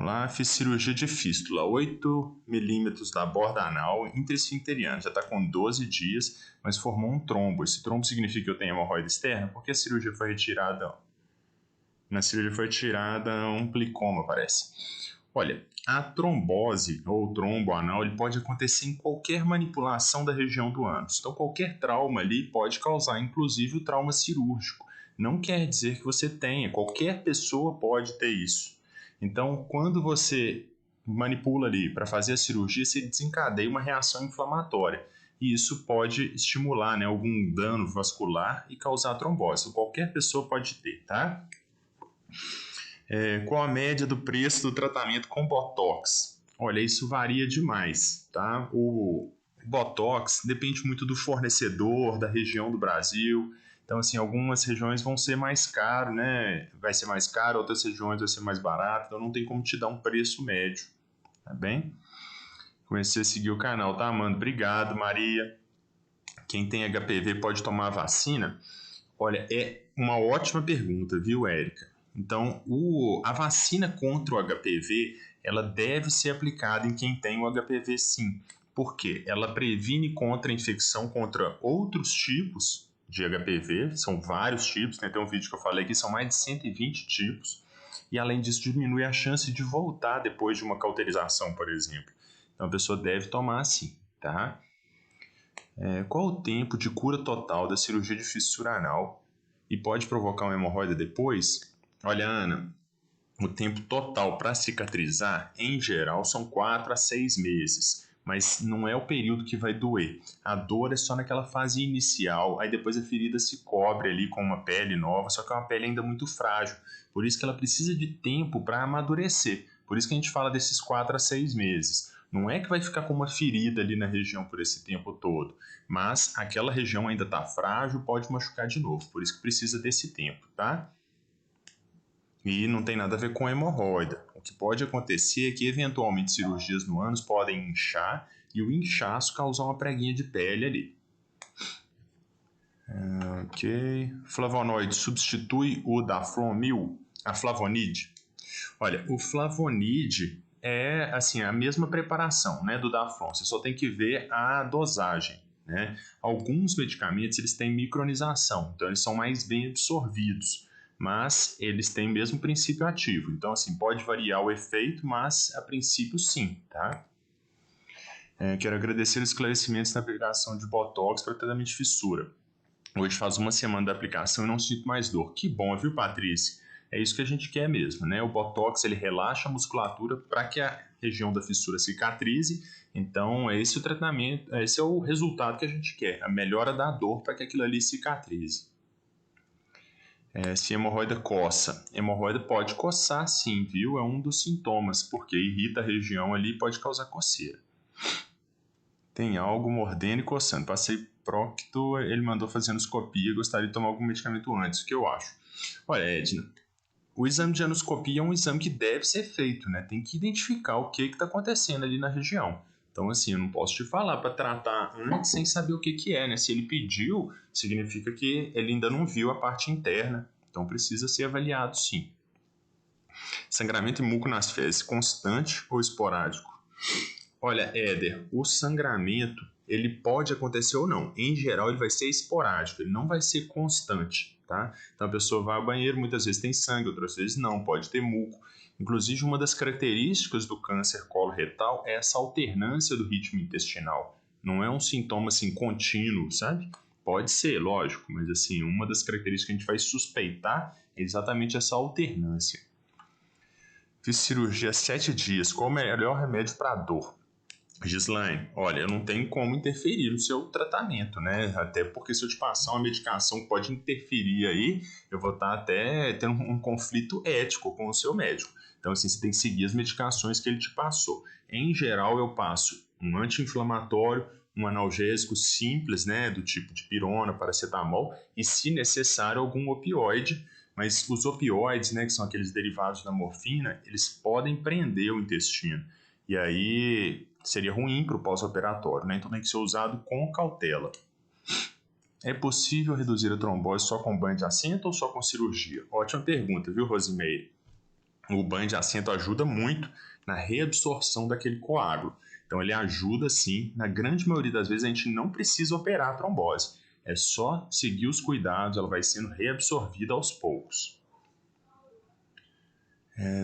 lá, fiz cirurgia de fístula, 8 milímetros da borda anal intraesfincteriana, já está com 12 dias, mas formou um trombo. Esse trombo significa que eu tenho hemorroida externa, porque a cirurgia foi retirada, na cirurgia foi retirada um plicoma, parece. Olha, a trombose ou trombo anal, ele pode acontecer em qualquer manipulação da região do ânus. Então, qualquer trauma ali pode causar, inclusive, o trauma cirúrgico. Não quer dizer que você tenha, qualquer pessoa pode ter isso. Então, quando você manipula ali para fazer a cirurgia, você desencadeia uma reação inflamatória. E isso pode estimular, né, algum dano vascular e causar trombose. Qualquer pessoa pode ter, tá? Qual a média do preço do tratamento com Botox? Olha, isso varia demais, tá? O Botox depende muito do fornecedor, da região do Brasil. Então, assim, algumas regiões vão ser mais caro, né? Vai ser mais caro, outras regiões vai ser mais barato. Então, não tem como te dar um preço médio, tá bem? Comecei a seguir o canal, tá, Amanda? Obrigado, Maria. Quem tem HPV pode tomar a vacina? Olha, é uma ótima pergunta, viu, Érica? Então, a vacina contra o HPV, ela deve ser aplicada em quem tem o HPV sim. Por quê? Ela previne contra a infecção contra outros tipos de HPV, são vários tipos, né? Tem um vídeo que eu falei aqui, são mais de 120 tipos, e além disso diminui a chance de voltar depois de uma cauterização, por exemplo. Então, a pessoa deve tomar sim, tá? Qual o tempo de cura total da cirurgia de fissura anal e pode provocar uma hemorroida depois? Olha, Ana, o tempo total para cicatrizar, em geral, são 4 a 6 meses, mas não é o período que vai doer. A dor é só naquela fase inicial, aí depois a ferida se cobre ali com uma pele nova, só que é uma pele ainda muito frágil, por isso que ela precisa de tempo para amadurecer. Por isso que a gente fala desses 4 a 6 meses. Não é que vai ficar com uma ferida ali na região por esse tempo todo, mas aquela região ainda está frágil, pode machucar de novo, por isso que precisa desse tempo, tá? E não tem nada a ver com hemorroida. O que pode acontecer é que, eventualmente, cirurgias no ânus podem inchar e o inchaço causar uma preguinha de pele ali. Ok. Flavonoide substitui o daflomil, a flavonide? Olha, o flavonide é assim, a mesma preparação, né, do Daflon. Você só tem que ver a dosagem, né? Alguns medicamentos eles têm micronização, então eles são mais bem absorvidos, mas eles têm o mesmo princípio ativo. Então, assim, pode variar o efeito, mas a princípio sim, tá? Quero agradecer os esclarecimentos na aplicação de Botox para tratamento de fissura. Hoje faz uma semana da aplicação e não sinto mais dor. Que bom, viu, Patrícia? É isso que a gente quer mesmo, né? O Botox, ele relaxa a musculatura para que a região da fissura cicatrize. Então, esse é o tratamento, esse é o resultado que a gente quer. A melhora da dor para que aquilo ali cicatrize. Se hemorroida coça. Hemorroida pode coçar sim, viu? É um dos sintomas, porque irrita a região ali e pode causar coceira. Tem algo mordendo e coçando. Passei Procto, ele mandou fazer anoscopia, gostaria de tomar algum medicamento antes, o que eu acho? Olha, Edna, o exame de anoscopia é um exame que deve ser feito, né? Tem que identificar o que está acontecendo ali na região. Então, assim, eu não posso te falar para tratar antes sem saber o que é, né? Se ele pediu, significa que ele ainda não viu a parte interna. Então, precisa ser avaliado, sim. Sangramento e muco nas fezes, constante ou esporádico? Olha, Éder, o sangramento, ele pode acontecer ou não. Em geral, ele vai ser esporádico, ele não vai ser constante, tá? Então, a pessoa vai ao banheiro, muitas vezes tem sangue, outras vezes não, pode ter muco. Inclusive, uma das características do câncer coloretal é essa alternância do ritmo intestinal. Não é um sintoma, assim, contínuo, sabe? Pode ser, lógico, mas, assim, uma das características que a gente vai suspeitar é exatamente essa alternância. Fiz cirurgia há 7 dias. Qual o melhor remédio para a dor? Gislaine, olha, eu não tenho como interferir no seu tratamento, né? Até porque se eu te passar uma medicação que pode interferir aí, eu vou estar até tendo um conflito ético com o seu médico. Então, assim, você tem que seguir as medicações que ele te passou. Em geral, eu passo um anti-inflamatório, um analgésico simples, né? Do tipo de pirona, paracetamol, e, se necessário, algum opioide. Mas os opioides, né, que são aqueles derivados da morfina, eles podem prender o intestino. E aí seria ruim para o pós-operatório, né? Então tem que ser usado com cautela. É possível reduzir a trombose só com banho de assento ou só com cirurgia? Ótima pergunta, viu, Rosimeire? O banho de assento ajuda muito na reabsorção daquele coágulo. Então ele ajuda sim, na grande maioria das vezes a gente não precisa operar a trombose. É só seguir os cuidados, ela vai sendo reabsorvida aos poucos.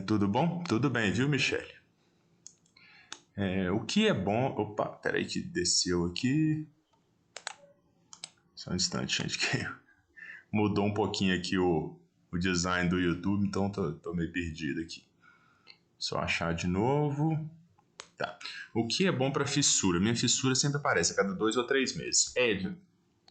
Tudo bom? Tudo bem, viu, Michele? O que é bom... Opa, peraí que desceu aqui. Só um instante, gente, que mudou um pouquinho aqui o design do YouTube, então tô meio perdido aqui. Só achar de novo. Tá. O que é bom para fissura? Minha fissura sempre aparece a cada 2 ou 3 meses. Edna,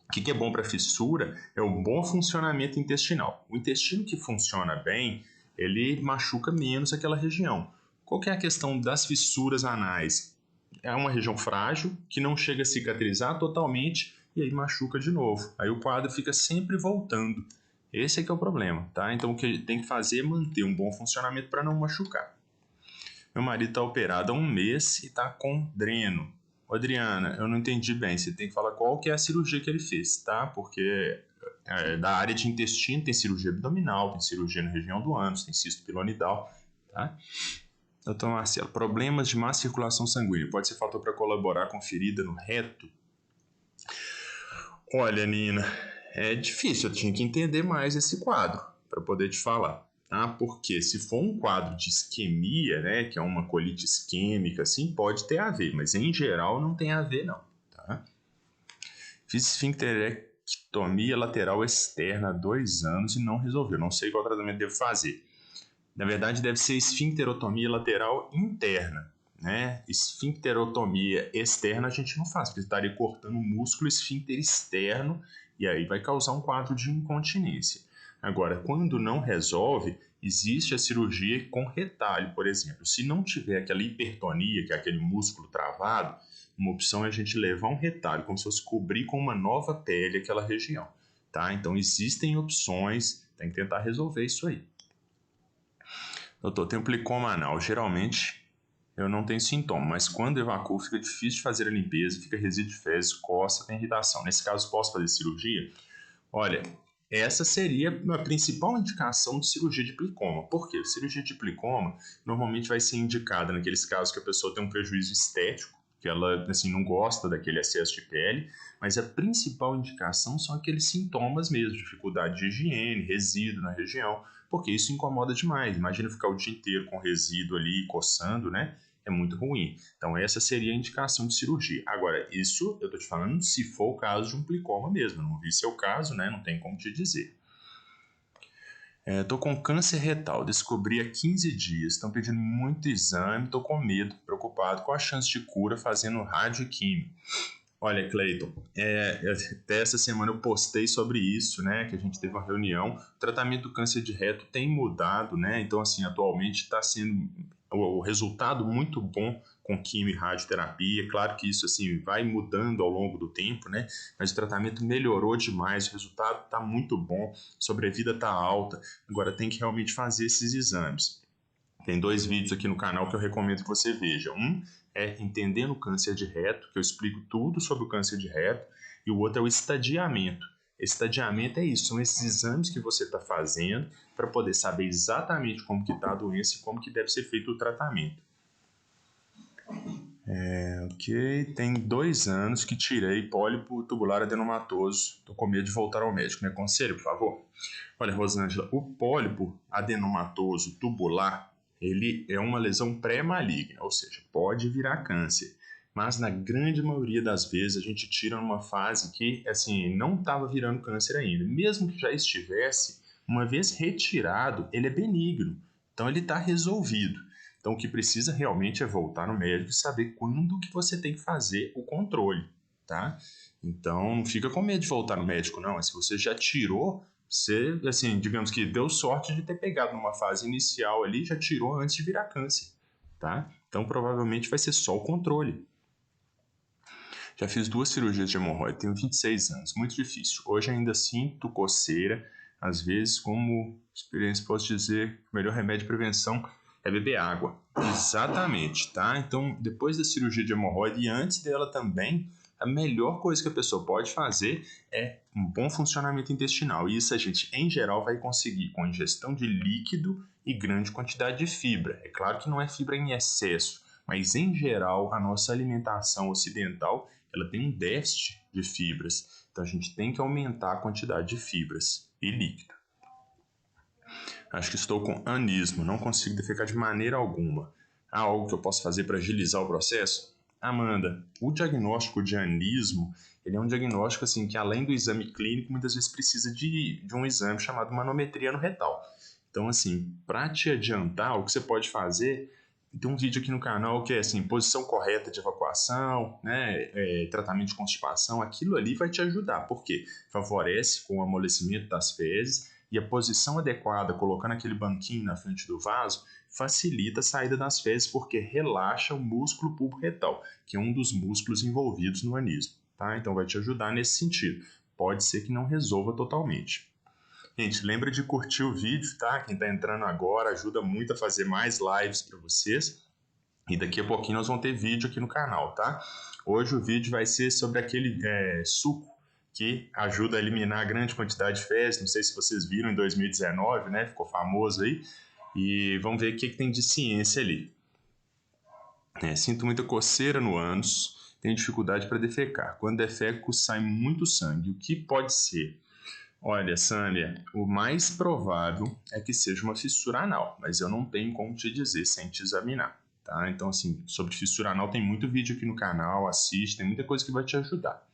o que é bom para fissura é o bom funcionamento intestinal. O intestino que funciona bem, ele machuca menos aquela região. Qual que é a questão das fissuras anais? É uma região frágil, que não chega a cicatrizar totalmente e aí machuca de novo. Aí o quadro fica sempre voltando. Esse é que é o problema, tá? Então o que tem que fazer é manter um bom funcionamento para não machucar. Meu marido está operado há 1 mês e está com dreno. Ô, Adriana, eu não entendi bem. Você tem que falar qual que é a cirurgia que ele fez, tá? Porque da área de intestino tem cirurgia abdominal, tem cirurgia na região do ânus, tem cisto pilonidal, tá? Doutor Marcelo, problemas de má circulação sanguínea. Pode ser fator para colaborar com ferida no reto? Olha, Nina, é difícil. Eu tinha que entender mais esse quadro para poder te falar. Tá? Porque se for um quadro de isquemia, né, que é uma colite isquêmica, assim, pode ter a ver, mas em geral não tem a ver, não. Tá? Fiz esfincterectomia lateral externa há 2 anos e não resolveu. Não sei qual tratamento devo fazer. Na verdade, deve ser esfincterotomia lateral interna. Né? Esfincterotomia externa a gente não faz, porque estaria cortando o músculo esfíncter externo e aí vai causar um quadro de incontinência. Agora, quando não resolve, existe a cirurgia com retalho, por exemplo. Se não tiver aquela hipertonia, que é aquele músculo travado, uma opção é a gente levar um retalho, como se fosse cobrir com uma nova pele aquela região. Tá? Então, existem opções, tem que tentar resolver isso aí. Doutor, tenho plicoma anal. Geralmente eu não tenho sintoma, mas quando evacuo fica difícil de fazer a limpeza, fica resíduo de fezes, coça, tem irritação. Nesse caso, posso fazer cirurgia? Olha, essa seria a principal indicação de cirurgia de plicoma. Por quê? Cirurgia de plicoma normalmente vai ser indicada naqueles casos que a pessoa tem um prejuízo estético, que ela assim, não gosta daquele excesso de pele, mas a principal indicação são aqueles sintomas mesmo, dificuldade de higiene, resíduo na região, porque isso incomoda demais. Imagina ficar o dia inteiro com resíduo ali, coçando, né? É muito ruim. Então essa seria a indicação de cirurgia. Agora, isso eu estou te falando se for o caso de um plicoma mesmo. Eu não vi seu caso, né? Não tem como te dizer. Estou com câncer retal, descobri há 15 dias. Estão pedindo muito exame, estou com medo, preocupado com a chance de cura fazendo rádio e químio. Olha, Cleiton, até essa semana eu postei sobre isso, né? Que a gente teve uma reunião. O tratamento do câncer de reto tem mudado, né? Então, assim, atualmente está sendo o resultado muito bom com quimio e radioterapia. Claro que isso, assim, vai mudando ao longo do tempo, né? Mas o tratamento melhorou demais, o resultado está muito bom, a sobrevida está alta. Agora, tem que realmente fazer esses exames. Tem 2 vídeos aqui no canal que eu recomendo que você veja. Um é Entendendo o Câncer de Reto, que eu explico tudo sobre o câncer de reto, e o outro é o estadiamento. Estadiamento é isso, são esses exames que você está fazendo para poder saber exatamente como que está a doença e como que deve ser feito o tratamento. Ok, tem 2 anos que tirei pólipo tubular adenomatoso. Estou com medo de voltar ao médico, me aconselhe, por favor? Olha, Rosângela, o pólipo adenomatoso tubular ele é uma lesão pré-maligna, ou seja, pode virar câncer. Mas na grande maioria das vezes a gente tira numa fase que assim, não estava virando câncer ainda. Mesmo que já estivesse, uma vez retirado, ele é benigno. Então ele está resolvido. Então o que precisa realmente é voltar no médico e saber quando que você tem que fazer o controle, tá? Então não fica com medo de voltar no médico, não. Se você já tirou, você, assim, digamos que deu sorte de ter pegado numa fase inicial ali, já tirou antes de virar câncer, tá? Então provavelmente vai ser só o controle. Já fiz 2 cirurgias de hemorroida, tenho 26 anos, muito difícil. Hoje ainda sinto coceira, às vezes, como experiência posso dizer, o melhor remédio de prevenção é beber água. Exatamente, tá? Então, depois da cirurgia de hemorroida e antes dela também, a melhor coisa que a pessoa pode fazer é um bom funcionamento intestinal. E isso a gente, em geral, vai conseguir com ingestão de líquido e grande quantidade de fibra. É claro que não é fibra em excesso, mas em geral a nossa alimentação ocidental ela tem um déficit de fibras. Então a gente tem que aumentar a quantidade de fibras e líquido. Acho que estou com anismo, não consigo defecar de maneira alguma. Há algo que eu posso fazer para agilizar o processo? Amanda, o diagnóstico de anismo, ele é um diagnóstico assim que além do exame clínico, muitas vezes precisa de um exame chamado manometria no retal. Então assim, para te adiantar, o que você pode fazer, tem um vídeo aqui no canal que é assim, posição correta de evacuação, né, tratamento de constipação, aquilo ali vai te ajudar, porque favorece com o amolecimento das fezes e a posição adequada, colocando aquele banquinho na frente do vaso, facilita a saída das fezes porque relaxa o músculo pulbo-retal, que é um dos músculos envolvidos no anismo, tá? Então vai te ajudar nesse sentido. Pode ser que não resolva totalmente. Gente, lembra de curtir o vídeo, tá? Quem tá entrando agora ajuda muito a fazer mais lives para vocês. E daqui a pouquinho nós vamos ter vídeo aqui no canal, tá? Hoje o vídeo vai ser sobre aquele suco que ajuda a eliminar a grande quantidade de fezes. Não sei se vocês viram em 2019, né? Ficou famoso aí. E vamos ver o que tem de ciência ali. Sinto muita coceira no ânus, tenho dificuldade para defecar. Quando defeco, sai muito sangue. O que pode ser? Olha, Sâmia, o mais provável é que seja uma fissura anal, mas eu não tenho como te dizer sem te examinar, tá? Então, assim, sobre fissura anal tem muito vídeo aqui no canal, assiste, tem muita coisa que vai te ajudar.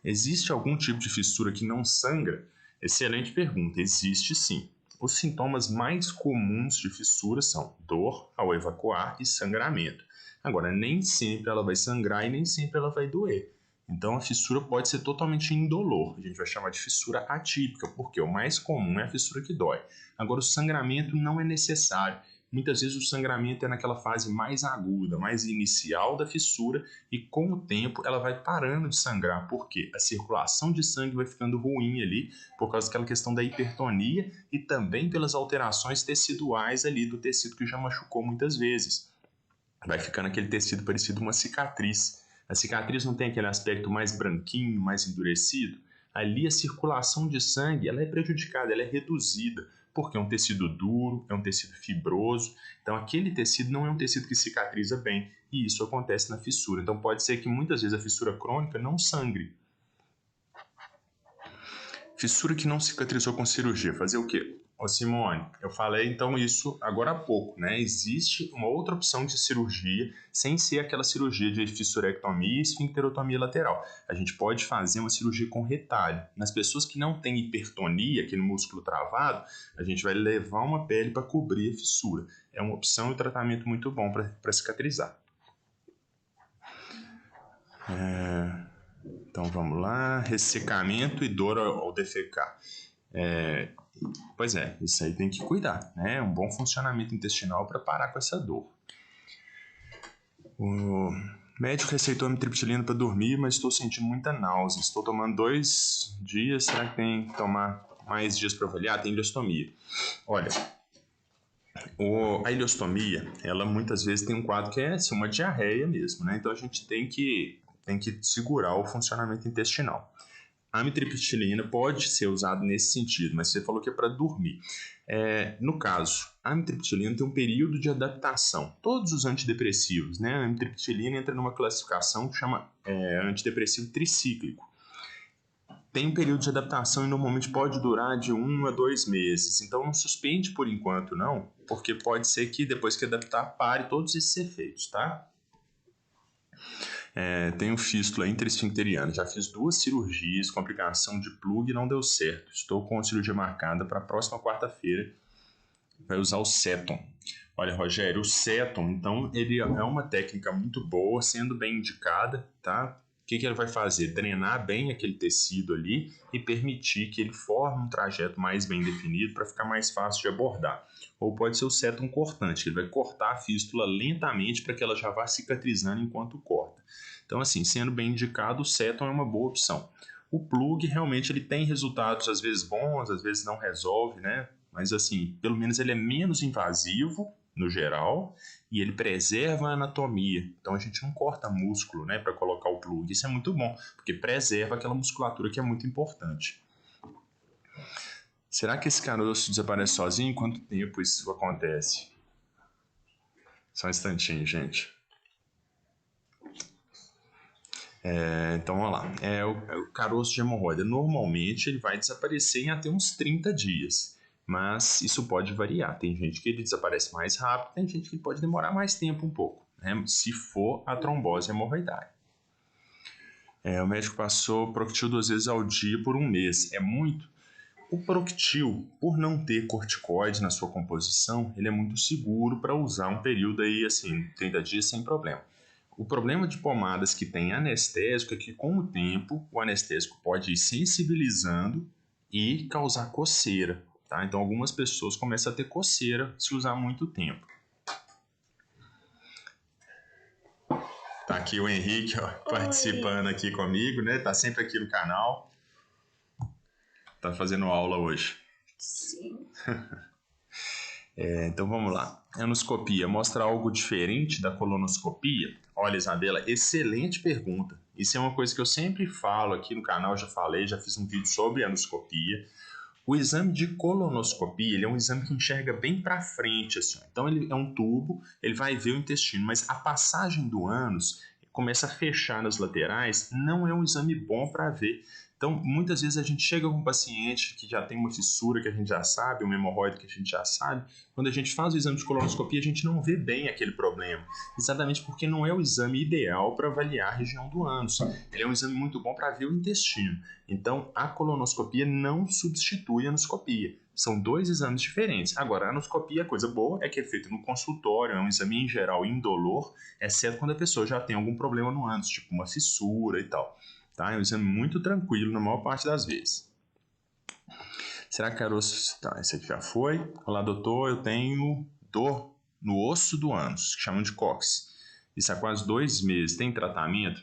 Existe algum tipo de fissura que não sangra? Excelente pergunta, existe sim. Os sintomas mais comuns de fissura são dor ao evacuar e sangramento. Agora, nem sempre ela vai sangrar e nem sempre ela vai doer. Então, a fissura pode ser totalmente indolor. A gente vai chamar de fissura atípica, porque o mais comum é a fissura que dói. Agora, o sangramento não é necessário. Muitas vezes o sangramento é naquela fase mais aguda, mais inicial da fissura, e com o tempo ela vai parando de sangrar, porque a circulação de sangue vai ficando ruim ali, por causa daquela questão da hipertonia e também pelas alterações teciduais ali do tecido que já machucou muitas vezes. Vai ficando aquele tecido parecido uma cicatriz. A cicatriz não tem aquele aspecto mais branquinho, mais endurecido. Ali a circulação de sangue ela é prejudicada, ela é reduzida, porque é um tecido duro, é um tecido fibroso. Então aquele tecido não é um tecido que cicatriza bem, e isso acontece na fissura. Então pode ser que muitas vezes a fissura crônica não sangre. Fissura que não cicatrizou com cirurgia, fazer o quê? Ô Simone, eu falei então isso agora há pouco, né? Existe uma outra opção de cirurgia sem ser aquela cirurgia de fissurectomia e esfincterotomia lateral. A gente pode fazer uma cirurgia com retalho. Nas pessoas que não têm hipertonia, aquele músculo travado, a gente vai levar uma pele para cobrir a fissura. É uma opção e um tratamento muito bom para cicatrizar. Então vamos lá, ressecamento e dor ao defecar. Pois é, isso aí tem que cuidar, né? Um bom funcionamento intestinal para parar com essa dor. O médico receitou amitriptilina para dormir, mas estou sentindo muita náusea. Estou tomando 2 dias, será que tem que tomar mais dias para avaliar? Tem ileostomia. Olha, a ileostomia, ela muitas vezes tem um quadro que é assim, uma diarreia mesmo, né? Então a gente tem que segurar o funcionamento intestinal. A amitriptilina pode ser usada nesse sentido, mas você falou que é para dormir. No caso, a amitriptilina tem um período de adaptação. Todos os antidepressivos, né? A amitriptilina entra numa classificação que chama antidepressivo tricíclico. Tem um período de adaptação e normalmente pode durar de 1 a 2 meses. Então não suspende por enquanto não, porque pode ser que depois que adaptar pare todos esses efeitos, tá? Tenho fístula interesfincteriana. Já fiz 2 cirurgias com aplicação de plug e não deu certo. Estou com a cirurgia marcada para a próxima quarta-feira. Vai usar o Ceton. Olha, Rogério, o Ceton, então, ele é uma técnica muito boa, sendo bem indicada, tá? O que ele vai fazer? Drenar bem aquele tecido ali e permitir que ele forme um trajeto mais bem definido para ficar mais fácil de abordar. Ou pode ser o Ceton cortante, ele vai cortar a fístula lentamente para que ela já vá cicatrizando enquanto corta. Então, assim, sendo bem indicado, o Ceton é uma boa opção. O plug, realmente, ele tem resultados às vezes bons, às vezes não resolve, né? Mas, assim, pelo menos ele é menos invasivo, no geral, e ele preserva a anatomia. Então, a gente não corta músculo, né, para colocar o plug. Isso é muito bom, porque preserva aquela musculatura que é muito importante. Será que esse caroço desaparece sozinho? Quanto tempo isso acontece? Só um instantinho, gente. Então, vamos lá. O caroço de hemorroida, normalmente, ele vai desaparecer em até uns 30 dias. Mas isso pode variar. Tem gente que ele desaparece mais rápido, tem gente que pode demorar mais tempo um pouco, né? Se for a trombose hemorroidária. O médico passou Proctil 2 vezes ao dia por um mês. É muito? O Proctil, por não ter corticoides na sua composição, ele é muito seguro para usar um período aí, assim, 30 dias sem problema. O problema de pomadas que tem anestésico é que, com o tempo, o anestésico pode ir sensibilizando e causar coceira, tá? Então, algumas pessoas começam a ter coceira se usar muito tempo. Tá aqui o Henrique, ó, participando aqui comigo, né? Tá sempre aqui no canal. Tá fazendo aula hoje. Sim. Então vamos lá. Anoscopia mostra algo diferente da colonoscopia? Olha, Isabela, excelente pergunta. Isso é uma coisa que eu sempre falo aqui no canal, já falei, já fiz um vídeo sobre anoscopia. O exame de colonoscopia, ele é um exame que enxerga bem para frente, assim. Então ele é um tubo, ele vai ver o intestino, mas a passagem do ânus começa a fechar nas laterais, não é um exame bom para ver. Então, muitas vezes a gente chega com um paciente que já tem uma fissura que a gente já sabe, uma hemorroide que a gente já sabe. Quando a gente faz o exame de colonoscopia, a gente não vê bem aquele problema. Exatamente porque não é o exame ideal para avaliar a região do ânus. Ele é um exame muito bom para ver o intestino. Então, a colonoscopia não substitui a anoscopia. São dois exames diferentes. Agora, a anoscopia, a coisa boa é que é feita no consultório, é um exame em geral indolor, exceto quando a pessoa já tem algum problema no ânus, tipo uma fissura e tal. Tá? É um exame muito tranquilo na maior parte das vezes. Será que caroço... Tá, esse aqui já foi. Olá, doutor, eu tenho dor no osso do ânus, que chamam de cóccix. Isso há quase 2 meses. Tem tratamento?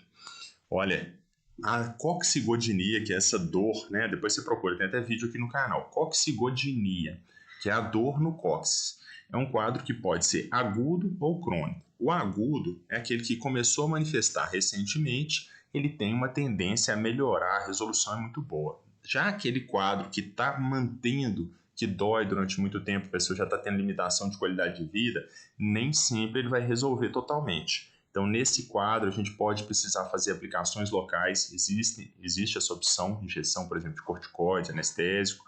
Olha, a coccigodinia, que é essa dor, né? Depois você procura, tem até vídeo aqui no canal. Coccigodinia, que é a dor no cóccix. É um quadro que pode ser agudo ou crônico. O agudo é aquele que começou a manifestar recentemente, ele tem uma tendência a melhorar, a resolução é muito boa. Já aquele quadro que está mantendo, que dói durante muito tempo, a pessoa já está tendo limitação de qualidade de vida, nem sempre ele vai resolver totalmente. Então, nesse quadro, a gente pode precisar fazer aplicações locais. Existe essa opção, injeção, por exemplo, de corticoide, anestésico.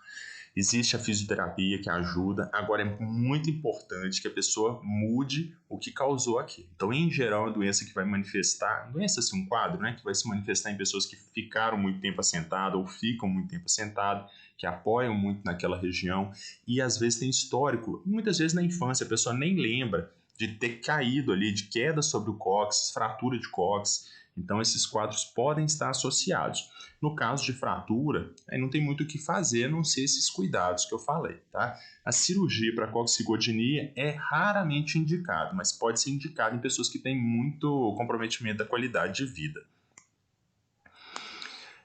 Existe a fisioterapia que ajuda. Agora, é muito importante que a pessoa mude o que causou aquilo. Então, em geral, é uma doença que vai manifestar, doença assim, um quadro, né, que vai se manifestar em pessoas que ficaram muito tempo assentadas ou ficam muito tempo assentadas, que apoiam muito naquela região e às vezes tem histórico. Muitas vezes na infância a pessoa nem lembra de ter caído ali, de queda sobre o cóccix, fratura de cóccix. Então, esses quadros podem estar associados. No caso de fratura, aí não tem muito o que fazer, a não ser esses cuidados que eu falei, tá? A cirurgia para coccigodinia é raramente indicada, mas pode ser indicada em pessoas que têm muito comprometimento da qualidade de vida.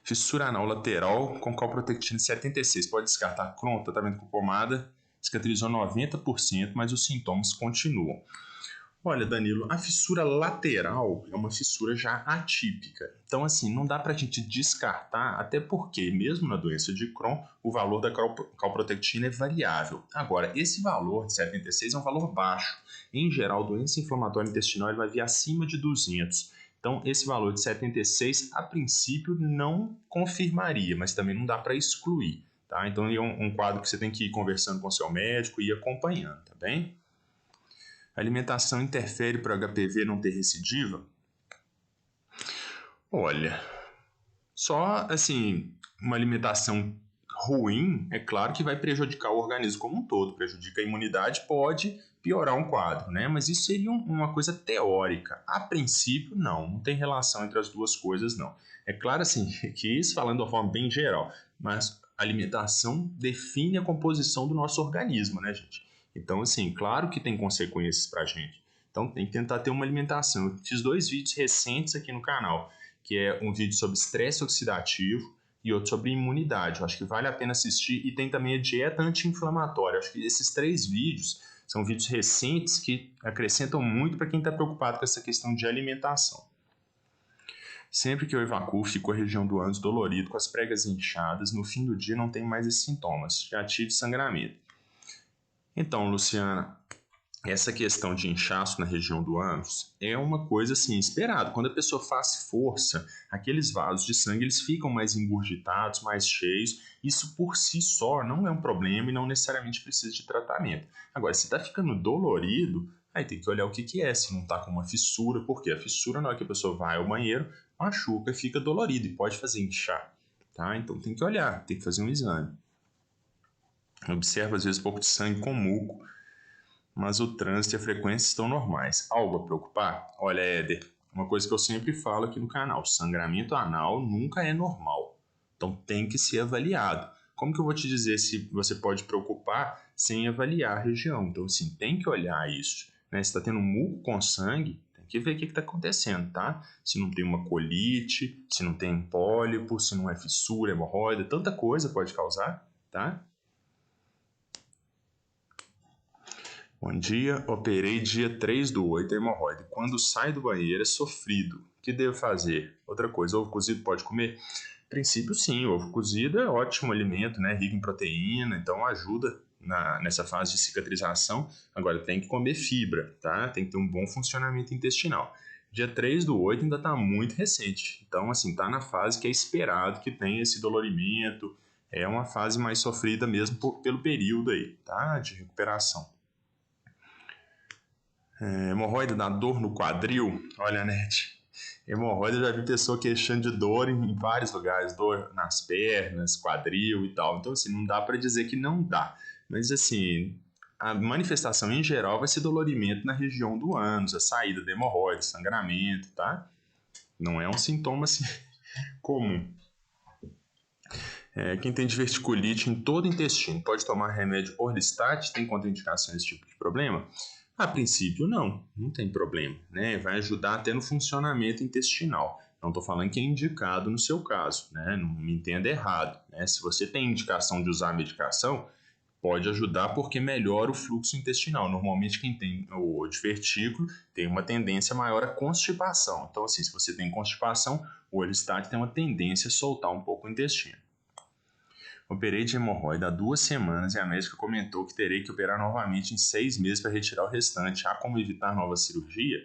Fissura anal lateral com calprotectina 76. Pode descartar Crohn, tratamento com pomada, cicatrizou 90%, mas os sintomas continuam. Olha, Danilo, a fissura lateral é uma fissura já atípica. Então, assim, não dá para a gente descartar, até porque, mesmo na doença de Crohn, o valor da calprotectina é variável. Agora, esse valor de 76 é um valor baixo. Em geral, doença inflamatória intestinal ele vai vir acima de 200. Então, esse valor de 76, a princípio, não confirmaria, mas também não dá para excluir. Tá? Então, é um quadro que você tem que ir conversando com o seu médico e ir acompanhando, tá bem? A alimentação interfere para o HPV não ter recidiva? Olha, só assim, uma alimentação ruim, é claro que vai prejudicar o organismo como um todo, prejudica a imunidade, pode piorar um quadro, né? Mas isso seria uma coisa teórica. A princípio, não tem relação entre as duas coisas, não. É claro, assim, que isso falando de uma forma bem geral, mas a alimentação define a composição do nosso organismo, né, gente? Então, assim, claro que tem consequências pra gente. Então, tem que tentar ter uma alimentação. Eu fiz 2 vídeos recentes aqui no canal, que é um vídeo sobre estresse oxidativo e outro sobre imunidade. Eu acho que vale a pena assistir. E tem também a dieta anti-inflamatória. Eu acho que esses 3 vídeos são vídeos recentes que acrescentam muito para quem está preocupado com essa questão de alimentação. Sempre que eu evacuo, fico a região do ânus dolorido, com as pregas inchadas. No fim do dia não tem mais esses sintomas. Já tive sangramento. Então, Luciana, essa questão de inchaço na região do ânus é uma coisa assim esperada. Quando a pessoa faz força, aqueles vasos de sangue eles ficam mais engurgitados, mais cheios. Isso por si só não é um problema e não necessariamente precisa de tratamento. Agora, se está ficando dolorido, aí tem que olhar o que é, se não está com uma fissura, porque a fissura na hora que a pessoa vai ao banheiro, machuca e fica dolorido e pode fazer inchar. Tá? Então tem que olhar, tem que fazer um exame. Observa às vezes um pouco de sangue com muco, mas o trânsito e a frequência estão normais. Algo a preocupar? Olha, Éder, uma coisa que eu sempre falo aqui no canal, sangramento anal nunca é normal, então tem que ser avaliado. Como que eu vou te dizer se você pode preocupar sem avaliar a região? Então, assim, tem que olhar isso. Né? Se está tendo muco com sangue, tem que ver o que está acontecendo, tá? Se não tem uma colite, se não tem pólipo, se não é fissura, hemorroida, tanta coisa pode causar, tá? Bom dia, operei dia 3/8 a hemorroide. Quando sai do banheiro é sofrido. O que devo fazer? Outra coisa, ovo cozido pode comer? A princípio sim, ovo cozido é ótimo alimento, né? Rico em proteína, então ajuda nessa fase de cicatrização. Agora tem que comer fibra, tá? Tem que ter um bom funcionamento intestinal. Dia 3/8 ainda está muito recente, então assim, está na fase que é esperado que tenha esse dolorimento. É uma fase mais sofrida mesmo pelo período aí, tá? De recuperação. Hemorroida dá dor no quadril? Olha, Net, hemorroida eu já vi pessoa queixando de dor em vários lugares, dor nas pernas, quadril e tal. Então, assim, não dá para dizer que não dá. Mas, assim, a manifestação em geral vai ser dolorimento na região do ânus, a saída da hemorroida, sangramento, tá? Não é um sintoma, assim, comum. Quem tem diverticulite em todo o intestino pode tomar remédio Orlistat? Tem contraindicação a esse tipo de problema? A princípio, não tem problema, né? Vai ajudar até no funcionamento intestinal. Não estou falando que é indicado no seu caso, né? Não me entenda errado, né? Se você tem indicação de usar a medicação, pode ajudar porque melhora o fluxo intestinal. Normalmente, quem tem o divertículo tem uma tendência maior à constipação. Então, assim, se você tem constipação, o Orlistat tem uma tendência a soltar um pouco o intestino. Operei de hemorroida há 2 semanas e a médica comentou que terei que operar novamente em 6 meses para retirar o restante. Há como evitar nova cirurgia?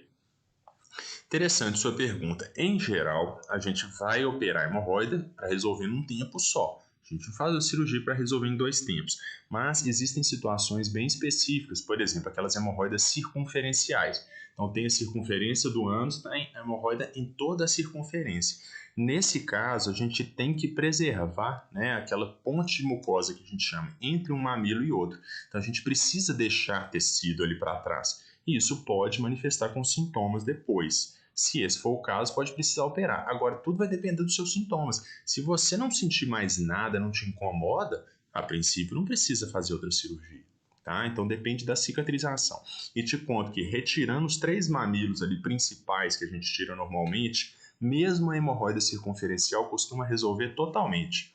Interessante sua pergunta. Em geral, a gente vai operar a hemorroida para resolver num tempo só. A gente não faz a cirurgia para resolver em 2 tempos. Mas existem situações bem específicas, por exemplo, aquelas hemorroidas circunferenciais. Então, tem a circunferência do ânus, tem a hemorroida em toda a circunferência. Nesse caso, a gente tem que preservar, né, aquela ponte de mucosa que a gente chama entre um mamilo e outro. Então, a gente precisa deixar tecido ali para trás. E isso pode manifestar com sintomas depois. Se esse for o caso, pode precisar operar. Agora, tudo vai depender dos seus sintomas. Se você não sentir mais nada, não te incomoda, a princípio não precisa fazer outra cirurgia. Tá? Então depende da cicatrização. E te conto que retirando os 3 mamilos ali principais que a gente tira normalmente, mesmo a hemorroida circunferencial costuma resolver totalmente.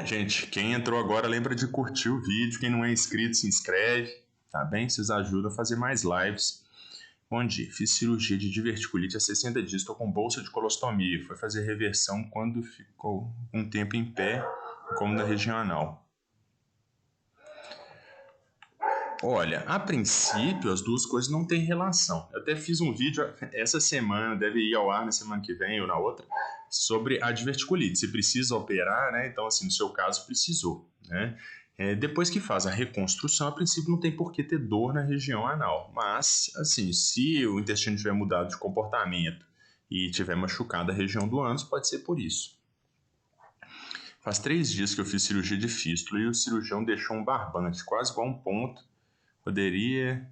Gente, quem entrou agora lembra de curtir o vídeo, quem não é inscrito se inscreve, tá bem? Vocês ajudam a fazer mais lives. Bom dia, fiz cirurgia de diverticulite há 60 dias, estou com bolsa de colostomia. Foi fazer reversão quando ficou um tempo em pé, como na região anal. Olha, a princípio as duas coisas não têm relação. Eu até fiz um vídeo essa semana, deve ir ao ar na semana que vem ou na outra, sobre a diverticulite. Se precisa operar, né? Então, assim, no seu caso, precisou, né? Depois que faz a reconstrução, a princípio não tem por que ter dor na região anal. Mas, assim, se o intestino tiver mudado de comportamento e tiver machucado a região do ânus, pode ser por isso. Faz 3 dias que eu fiz cirurgia de fístula e o cirurgião deixou um barbante, quase igual a um ponto.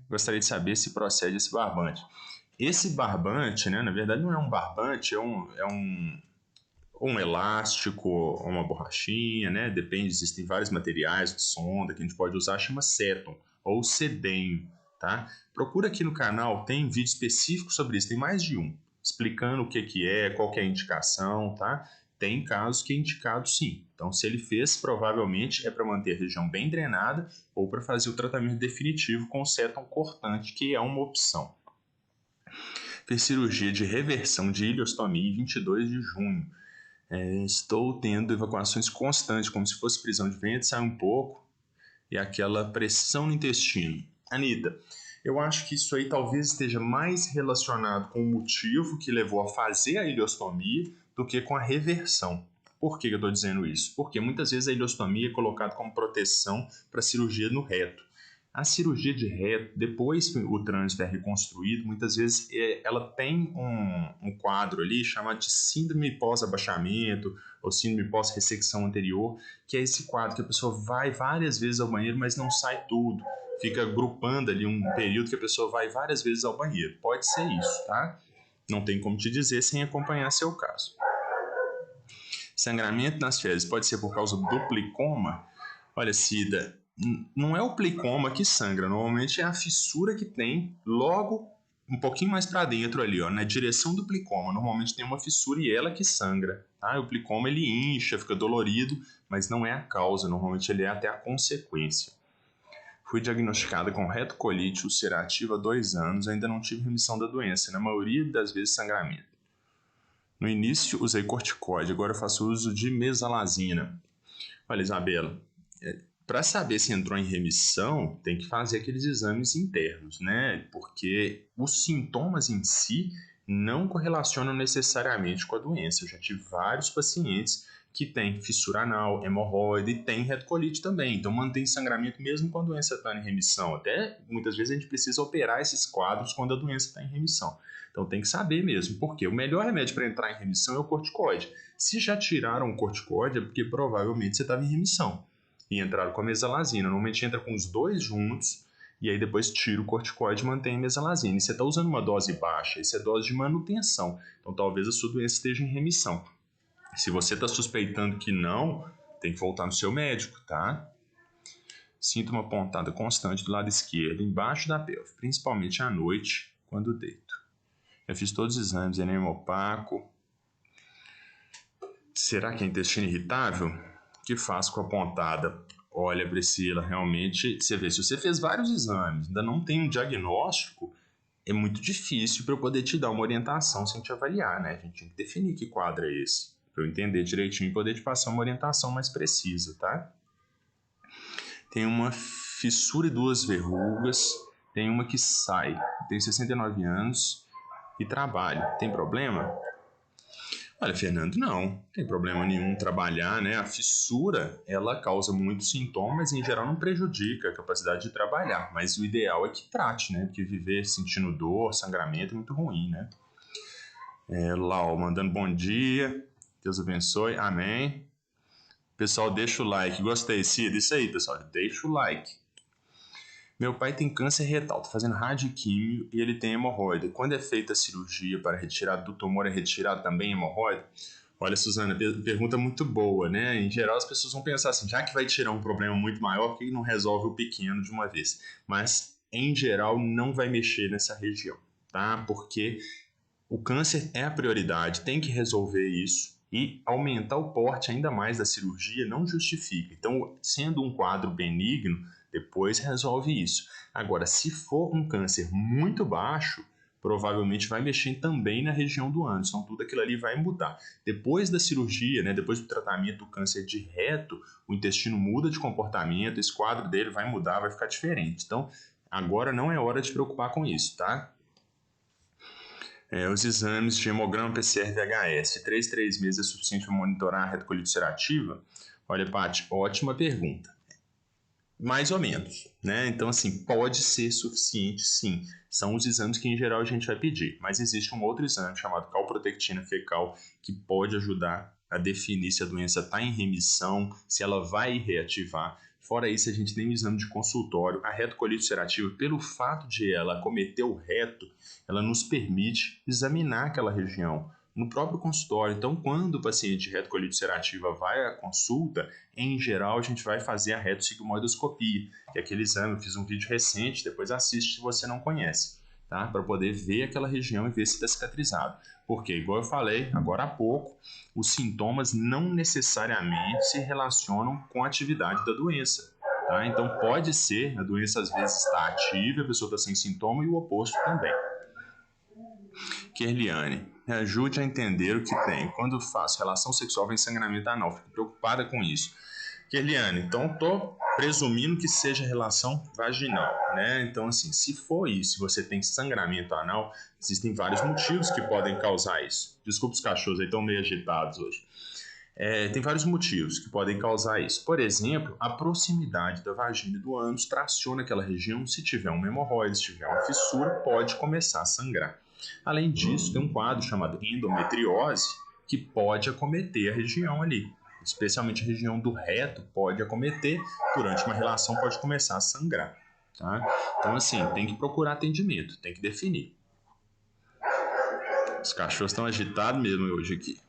Gostaria de saber se procede esse barbante. Esse barbante, né, na verdade não é um barbante, é um elástico, uma borrachinha, né? Depende, existem vários materiais de sonda que a gente pode usar, chama Ceton ou Sedenho, tá? Procura aqui no canal, tem vídeo específico sobre isso, tem mais de um, explicando o que é, qual que é a indicação, tá? Tem casos que é indicado sim. Então, se ele fez, provavelmente é para manter a região bem drenada ou para fazer o tratamento definitivo com o Ceton cortante, que é uma opção. Fez cirurgia de reversão de ileostomia em 22 de junho. Estou tendo evacuações constantes, como se fosse prisão de ventre, sai um pouco, e aquela pressão no intestino. Anita, eu acho que isso aí talvez esteja mais relacionado com o motivo que levou a fazer a ileostomia do que com a reversão. Por que eu estou dizendo isso? Porque muitas vezes a ileostomia é colocada como proteção para a cirurgia no reto. A cirurgia de reto, depois que o trânsito é reconstruído, muitas vezes ela tem um quadro ali chamado de síndrome pós-abaixamento ou síndrome pós-ressecção anterior, que é esse quadro que a pessoa vai várias vezes ao banheiro, mas não sai tudo. Fica agrupando ali um período que a pessoa vai várias vezes ao banheiro. Pode ser isso, tá? Não tem como te dizer sem acompanhar seu caso. Sangramento nas fezes pode ser por causa do plicoma? Olha, Cida, não é o plicoma que sangra, normalmente é a fissura que tem logo um pouquinho mais para dentro ali, ó, na direção do plicoma. Normalmente tem uma fissura e ela que sangra, tá? O plicoma ele incha, fica dolorido, mas não é a causa, normalmente ele é até a consequência. Fui diagnosticada com retocolite ulcerativa há 2 anos, ainda não tive remissão da doença, na maioria das vezes sangramento. No início usei corticoide, agora faço uso de mesalazina. Olha, Isabela, para saber se entrou em remissão, tem que fazer aqueles exames internos, né? Porque os sintomas em si não correlacionam necessariamente com a doença. Eu já tive vários pacientes que têm fissura anal, hemorroida e têm retocolite também. Então mantém sangramento mesmo quando a doença está em remissão. Até muitas vezes a gente precisa operar esses quadros quando a doença está em remissão. Então tem que saber mesmo, porque o melhor remédio para entrar em remissão é o corticoide. Se já tiraram o corticoide é porque provavelmente você estava em remissão e entraram com a mesalazina. Normalmente entra com os dois juntos e aí depois tira o corticoide e mantém a mesalazina. E você está usando uma dose baixa, isso é dose de manutenção. Então talvez a sua doença esteja em remissão. Se você está suspeitando que não, tem que voltar no seu médico, tá? Sinto uma pontada constante do lado esquerdo, embaixo da pelve, principalmente à noite, quando deito. Eu fiz todos os exames, enema opaco. Será que é intestino irritável? O que faço com a pontada? Olha, Priscila, realmente, você vê, se você fez vários exames, ainda não tem um diagnóstico, é muito difícil para eu poder te dar uma orientação sem te avaliar, né? A gente tem que definir que quadro é esse, para eu entender direitinho e poder te passar uma orientação mais precisa, tá? Tem uma fissura e 2 verrugas, tem uma que sai, tenho 69 anos e trabalho. Tem problema? Olha, Fernando, não tem problema nenhum trabalhar, né? A fissura, ela causa muitos sintomas e, em geral, não prejudica a capacidade de trabalhar. Mas o ideal é que trate, né? Porque viver sentindo dor, sangramento é muito ruim, né? Lau, mandando bom dia. Deus abençoe. Amém. Pessoal, deixa o like. Gostei, Cida. Isso aí, pessoal. Deixa o like. Meu pai tem câncer retal, tá fazendo radioquímio e ele tem hemorroida. Quando é feita a cirurgia para retirada do tumor, é retirado também hemorroida? Olha, Suzana, pergunta muito boa, né? Em geral, as pessoas vão pensar assim, já que vai tirar um problema muito maior, por que não resolve o pequeno de uma vez? Mas, em geral, não vai mexer nessa região, tá? Porque o câncer é a prioridade, tem que resolver isso e aumentar o porte ainda mais da cirurgia não justifica. Então, sendo um quadro benigno, depois resolve isso. Agora, se for um câncer muito baixo, provavelmente vai mexer também na região do ânus. Então, tudo aquilo ali vai mudar. Depois da cirurgia, né, depois do tratamento do câncer de reto, o intestino muda de comportamento, esse quadro dele vai mudar, vai ficar diferente. Então, agora não é hora de se preocupar com isso, tá? Os exames de hemograma PCR VHS, 3 meses é suficiente para monitorar a retocolite ulcerativa? Olha, Paty, ótima pergunta. Mais ou menos, né? Então, assim, pode ser suficiente, sim. São os exames que, em geral, a gente vai pedir. Mas existe um outro exame chamado calprotectina fecal que pode ajudar a definir se a doença está em remissão, se ela vai reativar. Fora isso, a gente tem um exame de consultório. A retocolite ulcerativa, pelo fato de ela acometer o reto, ela nos permite examinar aquela região no próprio consultório. Então, quando o paciente de retocolite ulcerativa vai à consulta, em geral, a gente vai fazer a retossigmoidoscopia, que é aquele exame. Eu fiz um vídeo recente, depois assiste se você não conhece, tá? Para poder ver aquela região e ver se está cicatrizado. Porque, igual eu falei agora há pouco, os sintomas não necessariamente se relacionam com a atividade da doença. Tá? Então, pode ser, a doença às vezes está ativa, a pessoa está sem sintoma e o oposto também. Kerliane, me ajude a entender o que tem. Quando faço relação sexual, vem sangramento anal. Fico preocupada com isso. Kerliane, então estou presumindo que seja relação vaginal, né? Então, assim, se for isso, se você tem sangramento anal, existem vários motivos que podem causar isso. Desculpa, os cachorros aí estão meio agitados hoje. Tem vários motivos que podem causar isso. Por exemplo, a proximidade da vagina e do ânus traciona aquela região. Se tiver um hemorroide, se tiver uma fissura, pode começar a sangrar. Além disso, tem um quadro chamado endometriose que pode acometer a região ali. Especialmente a região do reto pode acometer, durante uma relação pode começar a sangrar. Tá? Então, assim, tem que procurar atendimento, tem que definir. Os cachorros estão agitados mesmo hoje aqui.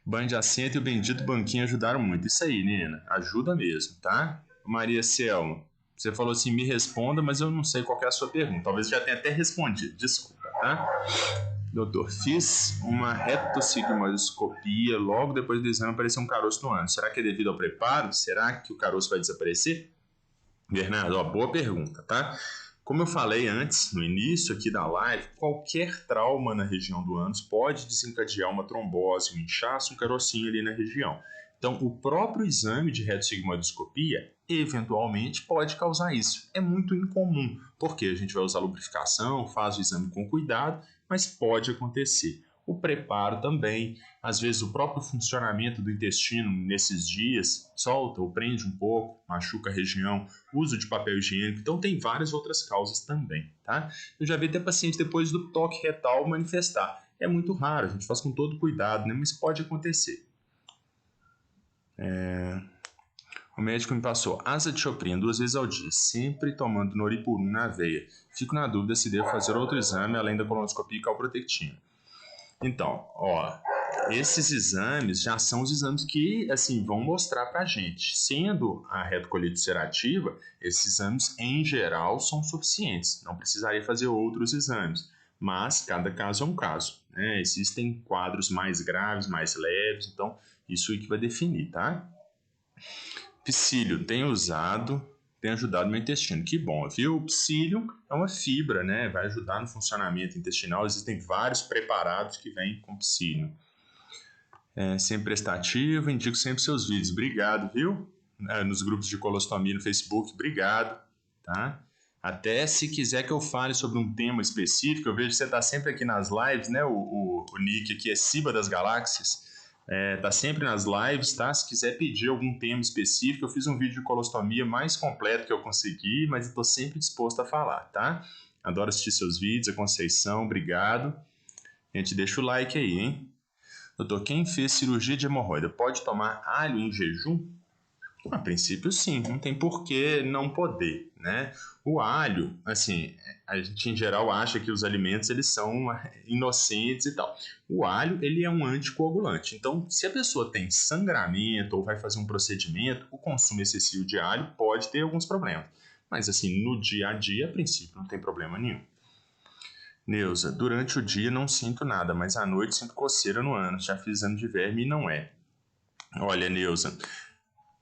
Banho de assento e o bendito banquinho ajudaram muito. Isso aí, Nina, ajuda mesmo, tá? Maria Selma, você falou assim, me responda, mas eu não sei qual é a sua pergunta. Talvez já tenha até respondido, desculpa, tá? Doutor, fiz uma retossigmoidoscopia, logo depois do exame apareceu um caroço no ânus. Será que é devido ao preparo? Será que o caroço vai desaparecer? Bernardo, ó, boa pergunta, tá? Como eu falei antes, no início aqui da live, qualquer trauma na região do ânus pode desencadear uma trombose, um inchaço, um carocinho ali na região. Então, o próprio exame de retossigmoidoscopia eventualmente pode causar isso. É muito incomum, porque a gente vai usar lubrificação, faz o exame com cuidado, mas pode acontecer. O preparo também, às vezes o próprio funcionamento do intestino nesses dias solta ou prende um pouco, machuca a região, uso de papel higiênico, então tem várias outras causas também, tá? Eu já vi até paciente depois do toque retal manifestar. É muito raro, a gente faz com todo cuidado, né? Mas pode acontecer. O médico me passou azathioprina 2 vezes ao dia, sempre tomando noripurum na veia. Fico na dúvida se devo fazer outro exame além da colonoscopia e calprotectina. Então, ó, esses exames já são os exames que, assim, vão mostrar pra gente. Sendo a retocolite ulcerativa, esses exames, em geral, são suficientes. Não precisaria fazer outros exames. Mas cada caso é um caso, né? Existem quadros mais graves, mais leves, então isso aí que vai definir, tá? Psyllium, tenho usado, tem ajudado meu intestino. Que bom, viu? O psyllium é uma fibra, né? Vai ajudar no funcionamento intestinal. Existem vários preparados que vêm com psyllium. Sempre prestativo, indico sempre seus vídeos. Obrigado, viu? Nos grupos de colostomia no Facebook, obrigado, tá? Até se quiser que eu fale sobre um tema específico, eu vejo que você está sempre aqui nas lives, né? O nick aqui é Ciba das Galáxias. Tá sempre nas lives, tá? Se quiser pedir algum tema específico, eu fiz um vídeo de colostomia mais completo que eu consegui, mas estou sempre disposto a falar, tá? Adoro assistir seus vídeos, a Conceição, obrigado. A gente deixa o like aí, hein? Doutor, quem fez cirurgia de hemorroida pode tomar alho em jejum? A princípio, sim, não tem por que não poder, né? O alho, assim, a gente em geral acha que os alimentos eles são inocentes e tal. O alho, ele é um anticoagulante. Então, se a pessoa tem sangramento ou vai fazer um procedimento, o consumo excessivo de alho pode ter alguns problemas. Mas, assim, no dia a dia, a princípio, não tem problema nenhum. Neuza, durante o dia não sinto nada, mas à noite sinto coceira no ânus. Já fiz exame de verme e não é. Olha, Neuza,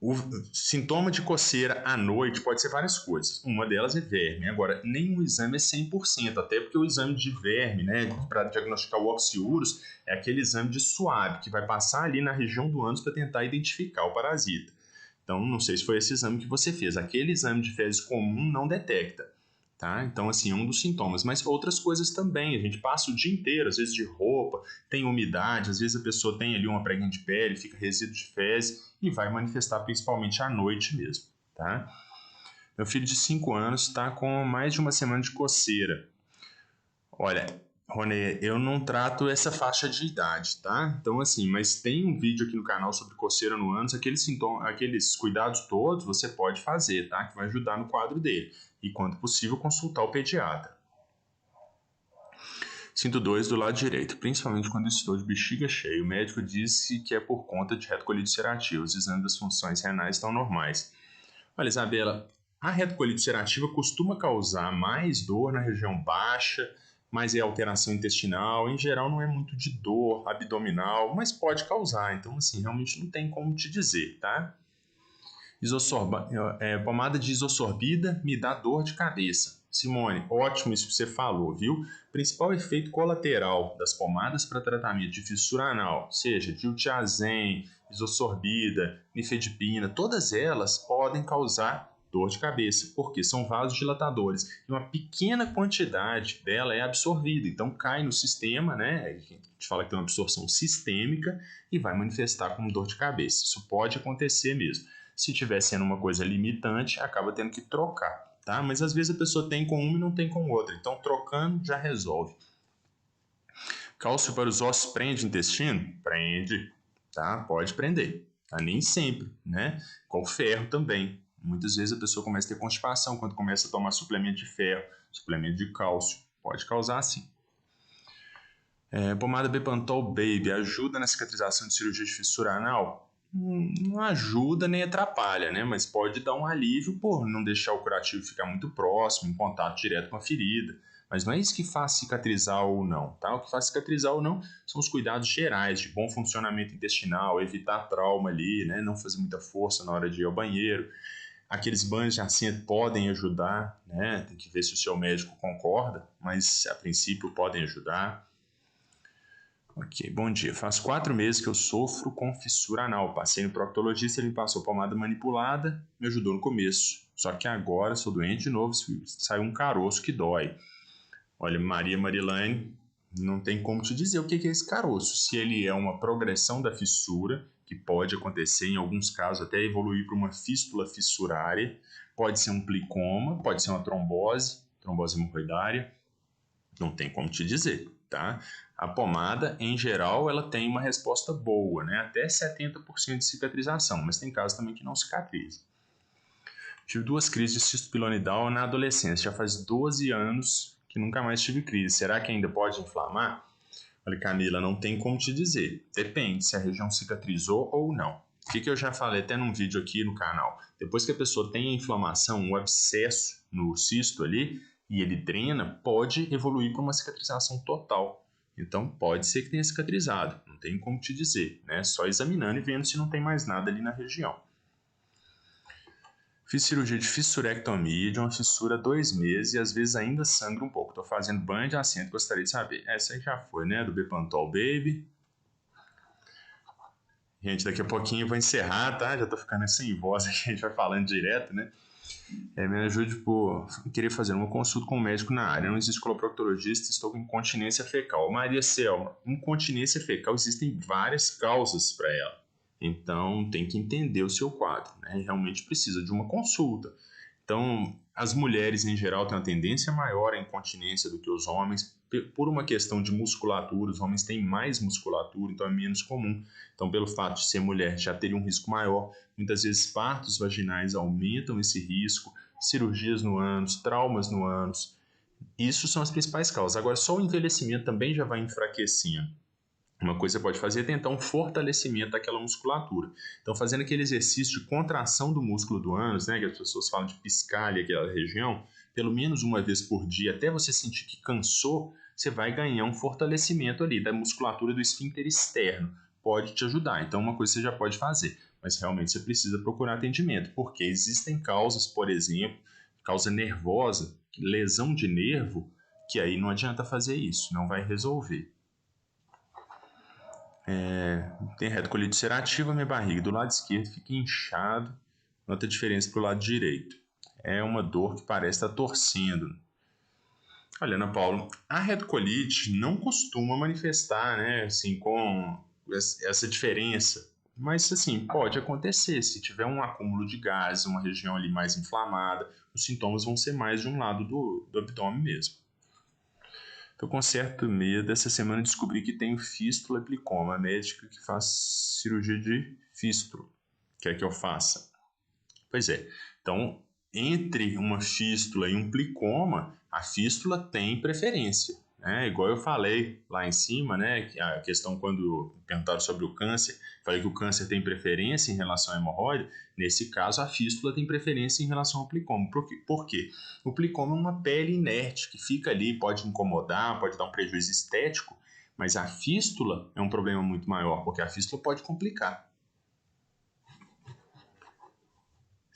o sintoma de coceira à noite pode ser várias coisas. Uma delas é verme. Agora, nenhum exame é 100%, até porque o exame de verme, né, para diagnosticar o oxiurus, é aquele exame de suave, que vai passar ali na região do ânus para tentar identificar o parasita. Então, não sei se foi esse exame que você fez. Aquele exame de fezes comum não detecta. Tá? Então, assim, é um dos sintomas. Mas outras coisas também. A gente passa o dia inteiro, às vezes de roupa, tem umidade, às vezes a pessoa tem ali uma preguinha de pele, fica resíduo de fezes e vai manifestar principalmente à noite mesmo, tá? Meu filho de 5 anos está com mais de uma semana de coceira. Olha, Rony, eu não trato essa faixa de idade, tá? Então, assim, mas tem um vídeo aqui no canal sobre coceira no ânus, aqueles cuidados todos você pode fazer, tá? Que vai ajudar no quadro dele. E, quando possível, consultar o pediatra. Sinto dores do lado direito, principalmente quando estou de bexiga cheia. O médico disse que é por conta de retocolite ulcerativa. Os exames das funções renais estão normais. Olha, Isabela, a retocolite ulcerativa costuma causar mais dor na região baixa, mas é alteração intestinal. Em geral, não é muito de dor abdominal, mas pode causar. Então, assim, realmente não tem como te dizer, tá? Pomada de isosorbida me dá dor de cabeça. Simone, ótimo isso que você falou, viu? Principal efeito colateral das pomadas para tratamento de fissura anal, seja diltiazem, isosorbida, nifedipina, todas elas podem causar dor de cabeça, porque são vasodilatadores e uma pequena quantidade dela é absorvida, então cai no sistema, né? A gente fala que tem uma absorção sistêmica e vai manifestar como dor de cabeça. Isso pode acontecer mesmo. Se estiver sendo uma coisa limitante, acaba tendo que trocar, tá? Mas às vezes a pessoa tem com uma e não tem com outra, então trocando já resolve. Cálcio para os ossos prende o intestino? Prende, tá? Pode prender, tá? Nem sempre, né? Com ferro também. Muitas vezes a pessoa começa a ter constipação quando começa a tomar suplemento de ferro, suplemento de cálcio. Pode causar sim. Pomada Bepantol Baby ajuda na cicatrização de cirurgia de fissura anal? Não ajuda nem atrapalha, né? Mas pode dar um alívio por não deixar o curativo ficar muito próximo, em contato direto com a ferida. Mas não é isso que faz cicatrizar ou não, tá? O que faz cicatrizar ou não são os cuidados gerais de bom funcionamento intestinal, evitar trauma ali, né? Não fazer muita força na hora de ir ao banheiro. Aqueles banhos de assento podem ajudar, né? Tem que ver se o seu médico concorda, mas a princípio podem ajudar. Ok, bom dia. Faz 4 meses que eu sofro com fissura anal. Passei no proctologista, ele me passou pomada manipulada, me ajudou no começo. Só que agora sou doente de novo, saiu um caroço que dói. Olha, Maria Marilane, não tem como te dizer o que é esse caroço. Se ele é uma progressão da fissura, que pode acontecer em alguns casos até evoluir para uma fístula fissurária, pode ser um plicoma, pode ser uma trombose hemorroidária, não tem como te dizer, tá? A pomada, em geral, ela tem uma resposta boa, né? Até 70% de cicatrização, mas tem casos também que não cicatriza. Tive 2 crises de cisto pilonidal na adolescência, já faz 12 anos que nunca mais tive crise. Será que ainda pode inflamar? Olha, Camila, não tem como te dizer. Depende se a região cicatrizou ou não. O que eu já falei até num vídeo aqui no canal. Depois que a pessoa tem a inflamação, um abscesso no cisto ali, e ele drena, pode evoluir para uma cicatrização total. Então, pode ser que tenha cicatrizado. Não tem como te dizer, né? Só examinando e vendo se não tem mais nada ali na região. Fiz cirurgia de fissurectomia de uma fissura há 2 meses e às vezes ainda sangra um pouco. Estou fazendo banho de assento, gostaria de saber. Essa aí já foi, né? Do Bepantol Baby. Gente, daqui a pouquinho eu vou encerrar, tá? Já tô ficando sem voz aqui, a gente vai falando direto, né? Me ajude por querer fazer uma consulta com um médico na área. Não existe coloproctologista, estou com incontinência fecal. Maria Selma, incontinência fecal, existem várias causas para ela. Então, tem que entender o seu quadro, né? Realmente precisa de uma consulta. Então, as mulheres, em geral, têm uma tendência maior à incontinência do que os homens, por uma questão de musculatura. Os homens têm mais musculatura, então é menos comum. Então, pelo fato de ser mulher, já teria um risco maior. Muitas vezes, partos vaginais aumentam esse risco, cirurgias no ânus, traumas no ânus. Isso são as principais causas. Agora, só o envelhecimento também já vai enfraquecendo. Uma coisa que você pode fazer é tentar um fortalecimento daquela musculatura. Então, fazendo aquele exercício de contração do músculo do ânus, né, que as pessoas falam de piscar ali aquela região, pelo menos uma vez por dia, até você sentir que cansou, você vai ganhar um fortalecimento ali da musculatura do esfíncter externo. Pode te ajudar. Então, uma coisa você já pode fazer, mas realmente você precisa procurar atendimento, porque existem causas, por exemplo, causa nervosa, lesão de nervo, que aí não adianta fazer isso, não vai resolver. Tem retocolite ulcerativa, minha barriga do lado esquerdo fica inchado, nota a diferença para o lado direito. É uma dor que parece estar torcendo. Olha, Ana Paula, a retocolite não costuma manifestar, né, assim, com essa diferença. Mas, assim, pode acontecer. Se tiver um acúmulo de gases, uma região ali mais inflamada, os sintomas vão ser mais de um lado do abdômen mesmo. Estou com certo medo. Essa semana descobri que tenho fístula e plicoma. A médica que faz cirurgia de fístula quer que eu faça. Pois é. Então, entre uma fístula e um plicoma, a fístula tem preferência, né? Igual eu falei lá em cima, né? A questão quando perguntaram sobre o câncer, falei que o câncer tem preferência em relação à hemorroide. Nesse caso, a fístula tem preferência em relação ao plicoma. Por quê? O plicoma é uma pele inerte que fica ali, pode incomodar, pode dar um prejuízo estético, mas a fístula é um problema muito maior, porque a fístula pode complicar.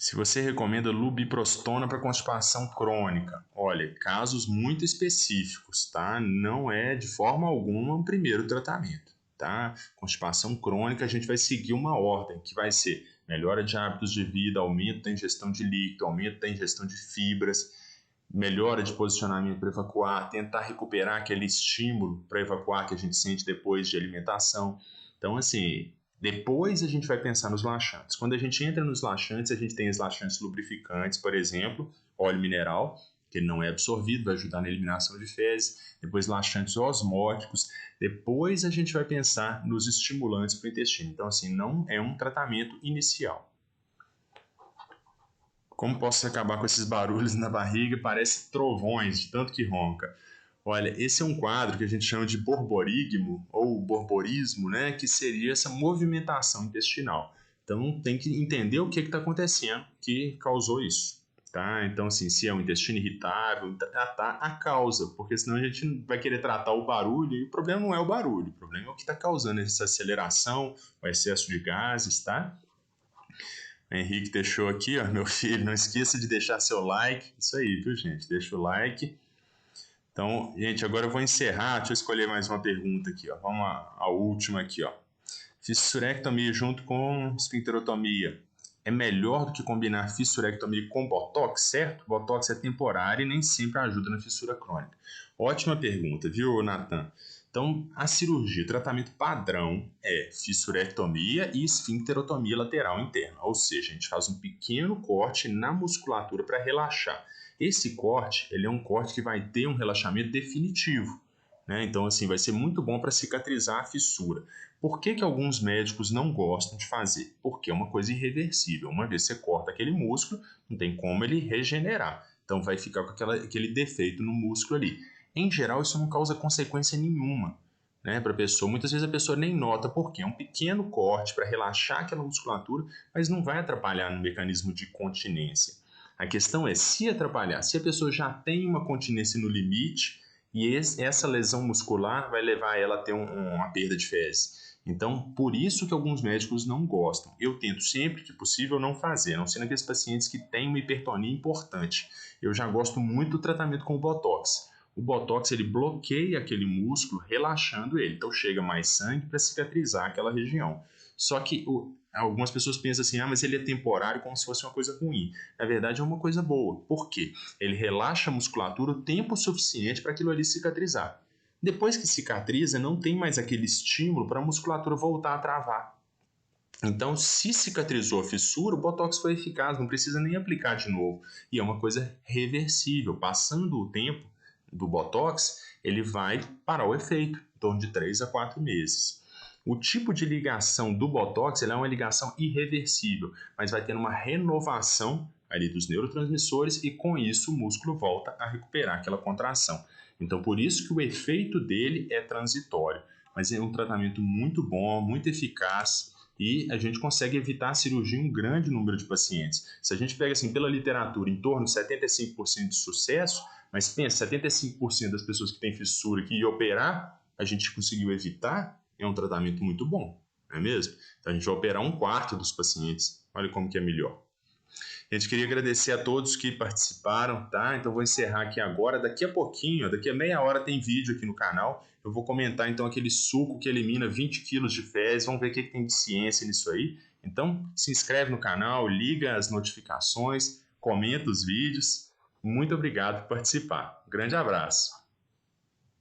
Se você recomenda lubiprostona para constipação crônica, olha, casos muito específicos, tá? Não é de forma alguma um primeiro tratamento, tá? Constipação crônica, a gente vai seguir uma ordem que vai ser melhora de hábitos de vida, aumento da ingestão de líquido, aumento da ingestão de fibras, melhora de posicionamento para evacuar, tentar recuperar aquele estímulo para evacuar que a gente sente depois de alimentação. Então, assim, depois a gente vai pensar nos laxantes. Quando a gente entra nos laxantes, a gente tem os laxantes lubrificantes, por exemplo, óleo mineral, que ele não é absorvido, vai ajudar na eliminação de fezes. Depois laxantes osmóticos. Depois a gente vai pensar nos estimulantes para o intestino. Então, assim, não é um tratamento inicial. Como posso acabar com esses barulhos na barriga? Parece trovões, de tanto que ronca. Olha, esse é um quadro que a gente chama de borborigmo ou borborismo, né? Que seria essa movimentação intestinal. Então tem que entender o que está acontecendo que causou isso. Tá? Então, assim, se é um intestino irritável, tratar a causa, porque senão a gente vai querer tratar o barulho e o problema não é o barulho, o problema é o que está causando essa aceleração, o excesso de gases, tá? O Henrique deixou aqui, ó, meu filho, não esqueça de deixar seu like. Isso aí, viu, gente? Deixa o like. Então, gente, agora eu vou encerrar. Deixa eu escolher mais uma pergunta aqui, ó. Vamos à última aqui, ó. Fissurectomia junto com esfincterotomia é melhor do que combinar fissurectomia com botox, certo? Botox é temporário e nem sempre ajuda na fissura crônica. Ótima pergunta, viu, Nathan? Então, a cirurgia, o tratamento padrão é fissurectomia e esfincterotomia lateral interna, ou seja, a gente faz um pequeno corte na musculatura para relaxar. Esse corte, ele é um corte que vai ter um relaxamento definitivo, né? Então, assim, vai ser muito bom para cicatrizar a fissura. Por que alguns médicos não gostam de fazer? Porque é uma coisa irreversível. Uma vez você corta aquele músculo, não tem como ele regenerar. Então vai ficar com aquele defeito no músculo ali. Em geral, isso não causa consequência nenhuma, né, para a pessoa. Muitas vezes a pessoa nem nota porque é um pequeno corte para relaxar aquela musculatura, mas não vai atrapalhar no mecanismo de continência. A questão é se atrapalhar. Se a pessoa já tem uma continência no limite e essa lesão muscular vai levar ela a ter uma perda de fezes. Então, por isso que alguns médicos não gostam. Eu tento sempre que possível não fazer, a não ser naqueles pacientes que têm uma hipertonia importante. Eu já gosto muito do tratamento com o Botox. O Botox ele bloqueia aquele músculo, relaxando ele. Então chega mais sangue para cicatrizar aquela região. Só que algumas pessoas pensam assim, mas ele é temporário como se fosse uma coisa ruim. Na verdade é uma coisa boa. Por quê? Ele relaxa a musculatura o tempo suficiente para aquilo ali cicatrizar. Depois que cicatriza, não tem mais aquele estímulo para a musculatura voltar a travar. Então, se cicatrizou a fissura, o Botox foi eficaz, não precisa nem aplicar de novo. E é uma coisa reversível. Passando o tempo do Botox, ele vai parar o efeito, em torno de 3 a 4 meses. O tipo de ligação do Botox é uma ligação irreversível, mas vai ter uma renovação ali dos neurotransmissores e com isso o músculo volta a recuperar aquela contração. Então, por isso que o efeito dele é transitório, mas é um tratamento muito bom, muito eficaz e a gente consegue evitar a cirurgia em um grande número de pacientes. Se a gente pega assim pela literatura em torno de 75% de sucesso, mas pensa, 75% das pessoas que têm fissura que ia operar, a gente conseguiu evitar, é um tratamento muito bom, não é mesmo? Então a gente vai operar 1/4 dos pacientes. Olha como que é melhor. A gente queria agradecer a todos que participaram, tá? Então vou encerrar aqui agora. Daqui a pouquinho, daqui a meia hora tem vídeo aqui no canal. Eu vou comentar então aquele suco que elimina 20 quilos de fezes. Vamos ver o que tem de ciência nisso aí. Então se inscreve no canal, liga as notificações, comenta os vídeos. Muito obrigado por participar. Grande abraço.